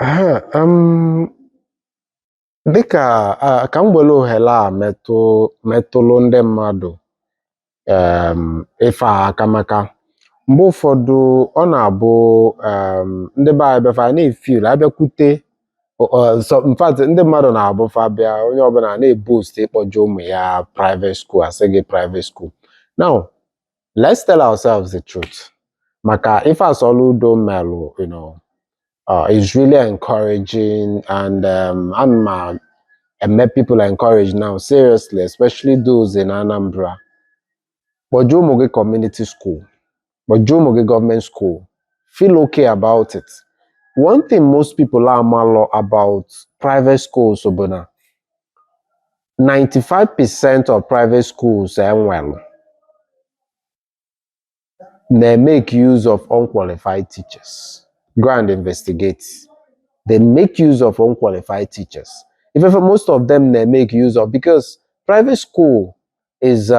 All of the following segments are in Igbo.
Aha, dịka ka m were ohere a metụlụ ndị mmadụ ife a aka maka mgbe ụfọdụ ọ na-abụ ndị be anyị bịafa na-efil abịakwute in fact ndị mmadụ na-abụfa bịa onye ọbụla na-ebost ịkpọje ụmụ ya private school asị gị private school. Now let's tell ourselves the truth maka ife asọlụ udo melụ is really encouraging, and and make people encouraged now, seriously, especially those in Anambra. But Jomoge community school, but Jomoge government school, feel okay about it. One thing most people are malo about private schools, Obana, 95% of private schools they make use of unqualified teachers. Go and investigate. They make use of unqualified teachers. If most of them they make use of, because private school is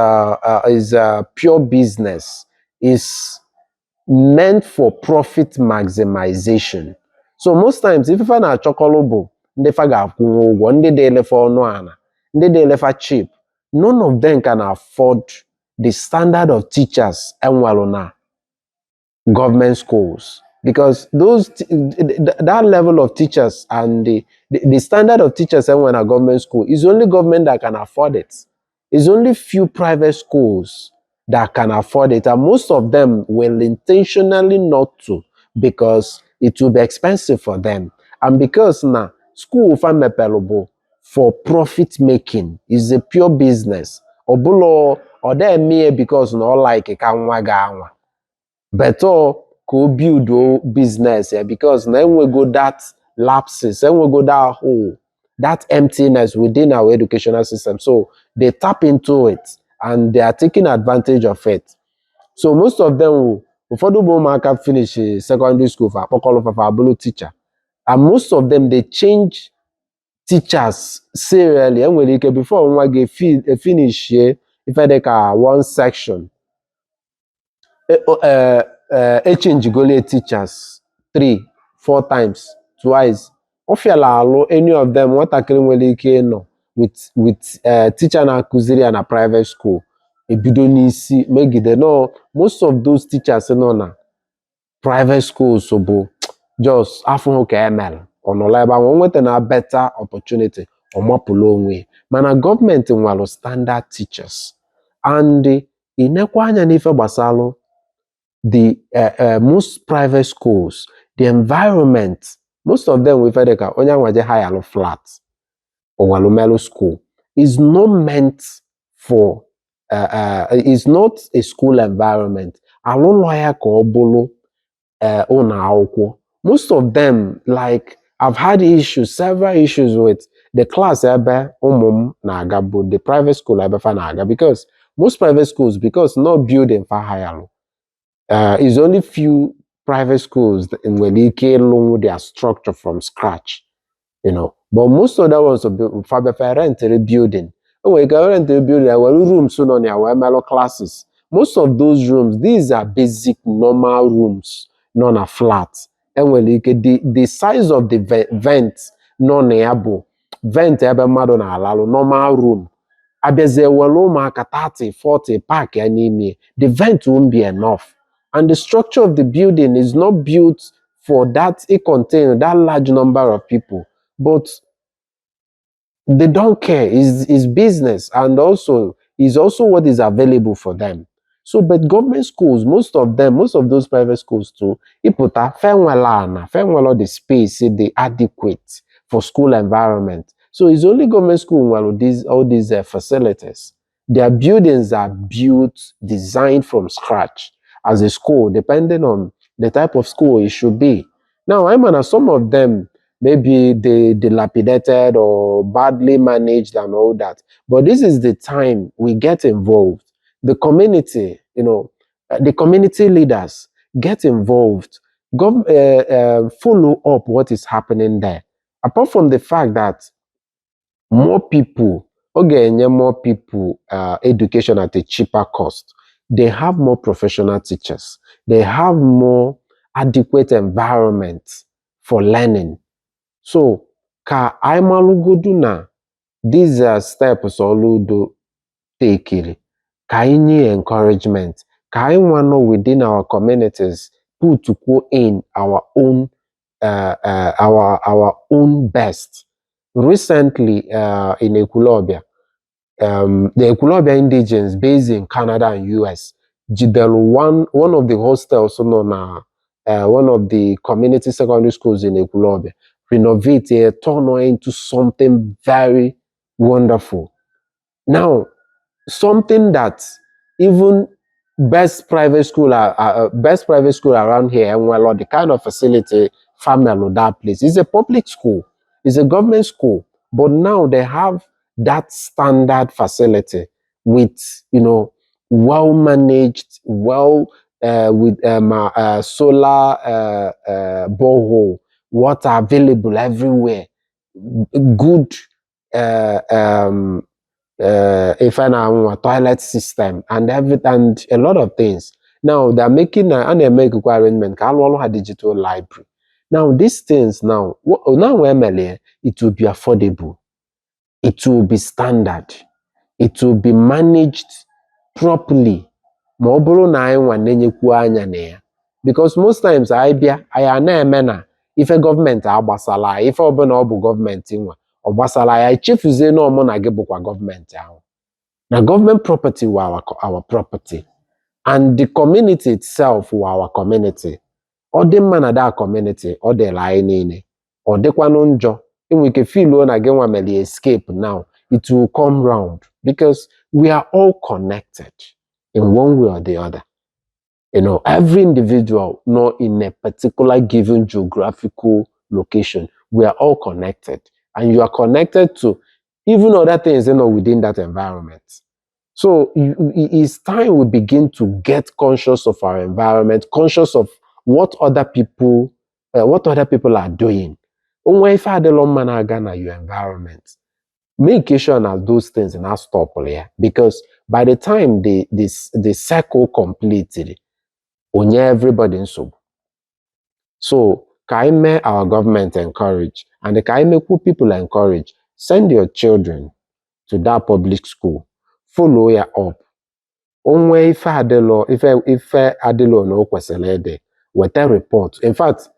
pure business, is meant for profit maximization. So most times if you na chokolobo, ndị fa ga-akwụ ụgwọ, ndị na-elefa ọnụ ana, ndị na-elefa cheap, none of them can afford the standard of teachers enwelu na government schools, because that level of teachers and the standard of teachers when a government school is only government that can afford it. It's only few private schools that can afford it, and most of them will intentionally not to, because it will be expensive for them, and because now school for profit making is a pure business. Obulo or there me because no like a kanwa gawa. Better go build business, because then we go that lapses, then we go that hole, that emptiness within our educational system. So they tap into it and they are taking advantage of it. So most of them will, before the market finish secondary school for a teacher, and most of them they change teachers serially. And when before one finish here, if I take one section. Change gole teachers 3-4 times, twice. Ofiala alo any of them nwatakịrị nwere ike nọ with teacher na-akụziri na private school ebido n'isi megide. No, most of those teachers nọ na private schools bụ just afụhụ ka emel ọnọla ebe ahụ nweta na better opportunity ọmapụla onwe, mana gọọmenti nwalụ standard teachers, and inekwa anya n'ife gbasalụ the most private schools, the environment, most of them we feel like onyanwaje high flat or walumelo school is not meant for is not a school environment. Alo lawyer ko bolo most of them, like I've had issues, several issues with the class ebe naga, but the private school ebe fa naga, because most private schools, because not building for higher. It's only few private schools in Welike learn their structure from scratch, But most of the ones for rent a building. Oh, we can rent a building. Our rooms soon on our MLO classes. Most of those rooms, these are basic normal rooms, non a flat. And the size of the vent, non-able vent ebe mmadụ na-alalụ normal room. Abịazie welu ụmụaka 30-40 park ya n'ime, the vent won't be enough. And the structure of the building is not built for that, it contains that large number of people. But they don't care. It's business, and also is also what is available for them. So, but government schools, most of those private schools too, iputa fenwela the space, the adequate for school environment. So it's only government school well all these facilities. Their buildings are built, designed from scratch as a school, depending on the type of school it should be. Now, some of them maybe they dilapidated or badly managed and all that. But this is the time we get involved. The community, the community leaders get involved, follow up what is happening there. Apart from the fact that more people, education at a cheaper cost. They have more professional teachers. They have more adequate environment for learning. So ka anyị malụgodu na these are steps Oludo take ka anyị nye encouragement, ka anyị nwa nọ within our communities put in our own best. Recently, in Ekwulobia, the Ekwulobia indigenes based in Canada and US, jidelu one of the hostels nọ na one of the community secondary schools in Ekwulobia, renovate it, turn it into something very wonderful. Now, something that even best private school around here, and well, the kind of facility family that place is a public school, it's a government school, but now they have that standard facility with, well managed, with solar borehole, water available everywhere, good uh, um, if I toilet system and a lot of things. Now they're making make arrangement. Have digital library. Now these things now MLA, it will be affordable. It will be standard. It will be managed properly. Ma ọ bụrụ na anyị nwa na-enyekwu anya na ya, because most times anyị bịa anyị na-eme na ife gọọmenti agbasala anyị, ife ọbụla ọ bụ gọọmenti nwa ọ gbasala anyị chefuzie na ọmụ na gị bụkwa gọọmenti ahụ. Na government property were our property, and the community itself were our community. Ọ dị mma na that community, ọ dịla anyị niile. Ọ dịkwanụ njọ, enwere ike feel na gị nwa mere escape now, it will come round because we are all connected in one way or the other. Every individual, not in a particular given geographical location, we are all connected, and you are connected to even other things within that environment. So it's time we begin to get conscious of our environment, conscious of what other people are doing. Onwe ife adịlọ mma na-aga na your environment, make sure na those things na stop there, because by the time the cycle completed, onye everybody nsogbu. So ka anyị mee our government encourage, and ka anyị mekwu people encourage, send your children to that public school, follow ya up. Onwe ife adịlọ na o kwesịrị ịdị, weta report. In fact,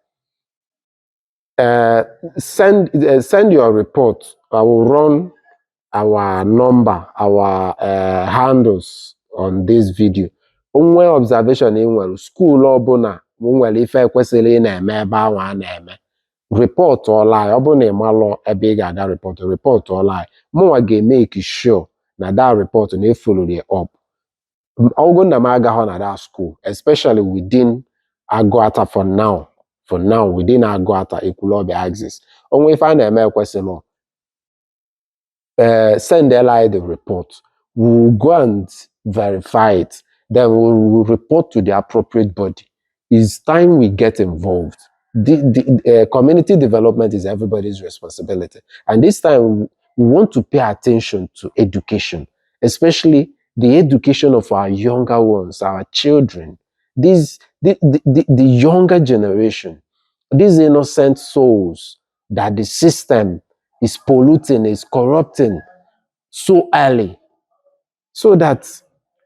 send your report. I will run our number, our handles on this video. Onwe observation ị nwere, school ọbụla nwere ife ekwesịrị ị na-eme ebe ahụ a na-eme, report ọla anyị. Ọ bụrụ na ị malụ ebe ị ga-ada report ọla anyị. Mụnwa ga-emeke sure na that report na efollow up. Ọgwụ na m agaghị na that school, especially within aguata for now, within aguata ekwulobia axis. Onwe ife a na-eme ekwesịrị send LI the report. We'll go and verify it. Then we'll report to the appropriate body. It's time we get involved. The community development is everybody's responsibility. And this time, we want to pay attention to education, especially the education of our younger ones, our children, the younger generation, these innocent souls that the system is polluting, is corrupting so early, so that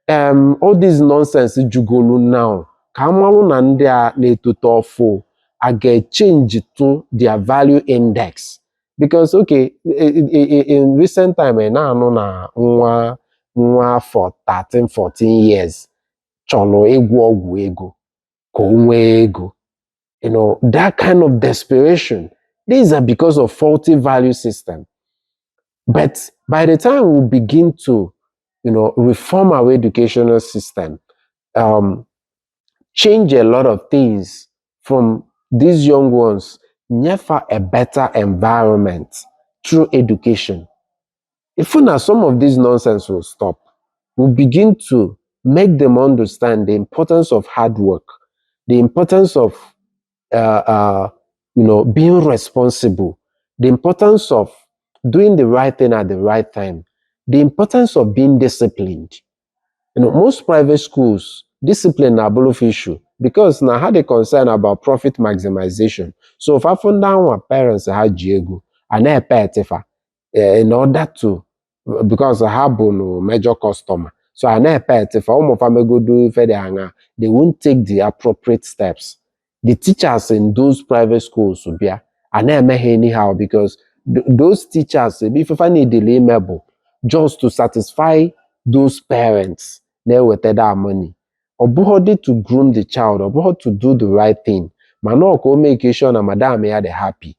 all this nonsense jugolu now, ka amarụ na ndị a na-etote ọfụ a ga-change to their value index. Because okay, in recent time na-anụ na nwa for 13, 14 years chọrọ ịgwọ ọgwụ ego ka o nwee ego. That kind of desperation, these are because of faulty value system. But by the time we begin to, reform our educational system, change a lot of things from these young ones, never a better environment through education. If some of this nonsense will stop, we'll begin to make them understand the importance of hard work, the importance of being responsible, the importance of doing the right thing at the right time, the importance of being disciplined. Most private schools, discipline na abolish issue. because na ha dey concern about profit maximization. So fafo ndị anwa parents ha ji ego a na-epe etifa in order to, because ha bụ no major customer, so a na-epe etifa ụmụfa megodo ife dị anya, they won't take the appropriate steps. The teachers in those private schools bịa a na-eme ha anyhow because those teachers ifefa needile ime bụ just to satisfy those parents na-eweta that money. Ọ bụghọdị to groom the child, ọ bụghọ to do the right thing, mana ọ ka o make sure na madam ya dị happy.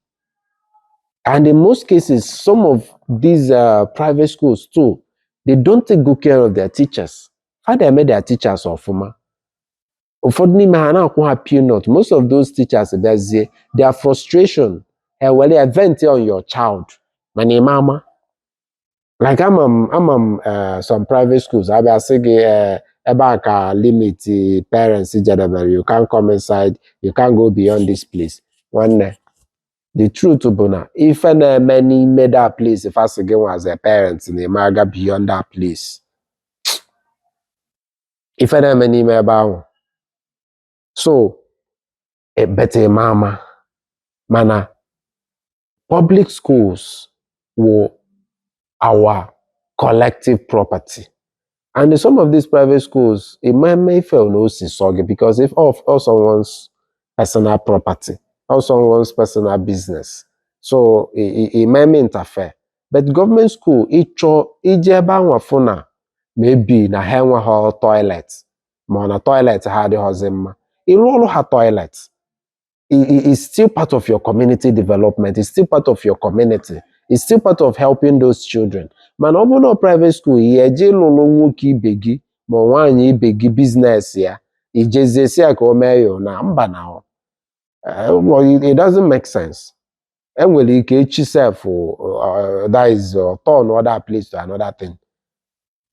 And in most cases, some of these private schools too, they don't take good care of their teachers. How they make their teachers ọfụma. Ụfọdụ n'ime ha na-akwụ ha peanut. Most of those teachers bịazie, their frustration were vent on your child. Mana ị ma ama. Like I'm some private schools, abịa sị gị ebe a ka limit parents jedebere, you can't come inside, you can't go beyond this place. Nwanne, the truth bụ na ife na-eme n'ime that place if asị gị nwa as a parent na-eme aga beyond that place. Ife na-eme n'ime ebe ahụ. So, better mama, mana public schools were our collective property. And some of these private schools, it may feel no soggy because if of someone's personal property or someone's personal business, so it may interfere. But government school, ijeba wafuna maybe na henwa ha toilet, ma na toilet ha di hozimma. Irolo ha toilet. It's still part of your community development. It's still part of your community. It's still part of helping those children. Mana ọ bụ na private school ya eje lụrụ nwoke ibe gị ma nwaanyị ibe gị business ya ijezie si ya ka o mee ya na mba na it doesn't make sense. Enwere ike echi self that is turn other place to another thing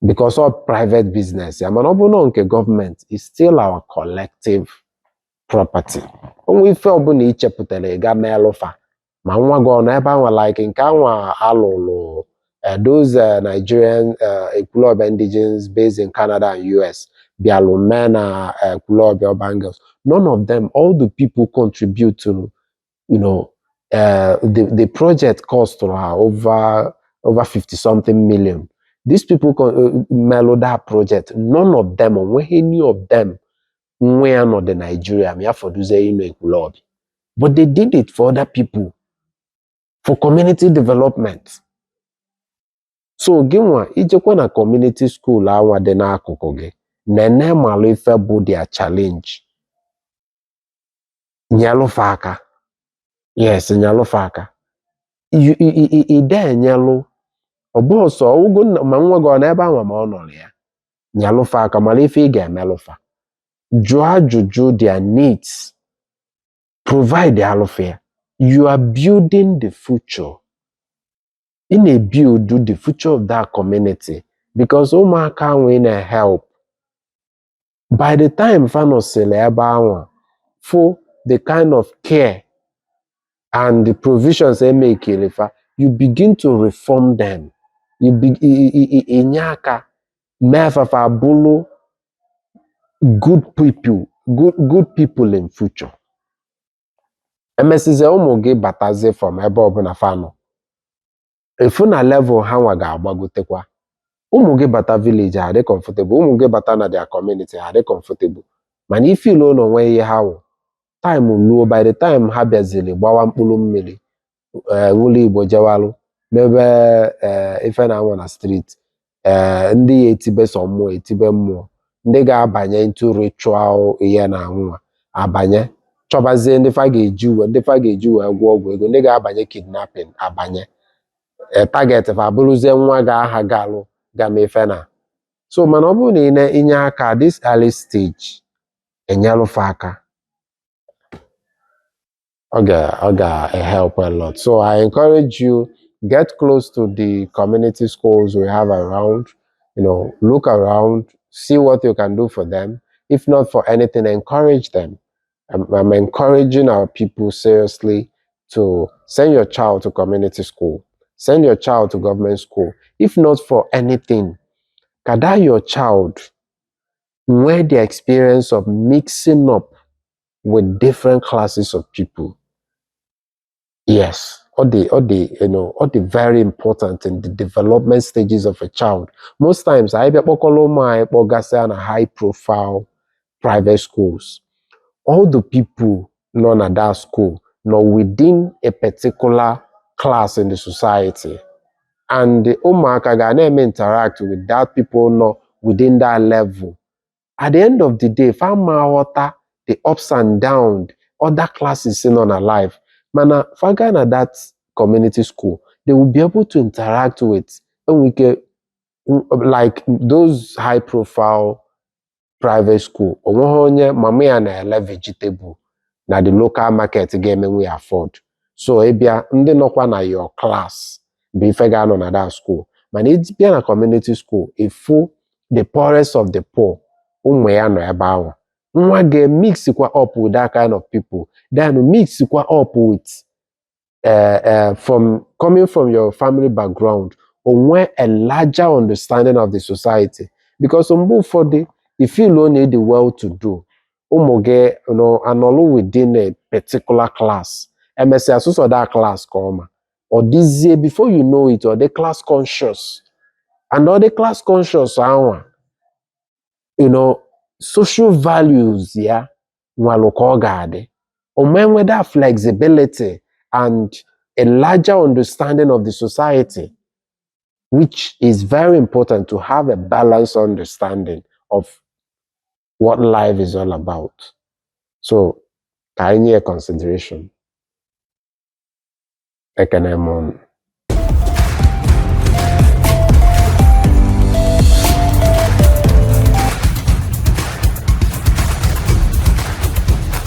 because of private business ya. Mana ọ bụ na nke government is still our collective property. Onwe ife ọbụla ichepụtara ị ga meelụfa ma nwa gị ọ nọ ebe anwa like nke anwa alụlụ those Nigerian ekwulobia indigenes based in Canada and US bịalụ mee na ekwulobia urban girls. None of them, all the people contribute to, you know, the project cost over 50 something million. These people mellow that project. None of them, or any of them, nwe not the Nigeria, me for ekwulobia. But they did it for other people, for community development. So gịnwa ijekwa na community school anwa dị n'akụkụ gị nene malụ ife bụ their challenge. Nyalụfa aka. Yes, nyalụfa aka. Ide enyalụ ọ bụ sọ ugo ma nwa gị ọ n'ebe anwa ma ọ nọrọ ya. Nyalụfa aka malụ ife ị ga-emelụfa. Jụọ ajụjụ their needs. Provide alụfa. You are building the future. In a build the future of that community because ụmụaka nwe na help. By the time fanosile ebe anwa for the kind of care and the provisions they make you begin to reform them. You inye aka mefafa bụrụ good people in future. Emesize ụmụ gị batazie from ebe ọbụla fanọ. Efu na level ha nwa ga-agbagotekwa. Ụmụ gị bata village ha dị comfortable. Ụmụ gị bata na their community ha dị comfortable. Mana ife ilo na onwe ihe ha wụ. Time luo by the time ha bịazili gbawa mkpụrụ mmiri nwụlọ Igbo jewalụ mebe ife na anwa na street ndị ya etibe sọ mmụọ etibe mmụọ ndị ga-abanye into ritual ihe na anwa abanye chọbazie ndị fa ga-eji wee gwọ ọgwụ ego ndị ga-abanye kidnapping abanye target fa bụrụzie nwa ga-aha galụ ga-mefe na. So mana ọ bụrụ na ị na-enye aka this early stage enyelụfa aka ọ help a lot. So I encourage you, get close to the community schools we have around, you know, look around, see what you can do for them. If not for anything, encourage them. I'm encouraging our people seriously to send your child to community school, send your child to government school. If not for anything, kada your child nwee the experience of mixing up with different classes of people. Yes, all the very important in the development stages of a child. Most times, I be na high profile private schools. All the people known at that school, within a particular class in the society. And the ụmụaka ga na-eme interact with that people within that level. At the end of the day, fama ghọta the ups and downs, other classes in on a life. Mana faga na that community school, they will be able to interact with like those high profile private school. Onweghị onye mama ya na-ele vegetable na the local market ga-emenwe ya afford. So ịbịa ndị nọkwa na your class bụ ife ga-anọ na that school. Mana ịbịa na community school, ịfụ the poorest of the poor, ụmụ ya nọ ebe ahụ. Nwa ga-mix kwa up with that kind of people. Then mix kwa up with from coming from your family background, onwe a larger understanding of the society. Because mgbe ụfọdụ, you feel only the well-to-do. Ụmụ gị anọlụ within a particular class. Emesịa sụsọ that class ka ọma. Ọ dịzie before you know it, or the class conscious. And all the class conscious ahụ, social values ya nwalụ ka ọ ga-adị. Omenwe that flexibility and a larger understanding of the society, which is very important to have a balanced understanding of what life is all about. So, ka anyị nye consideration. Ekene m unu.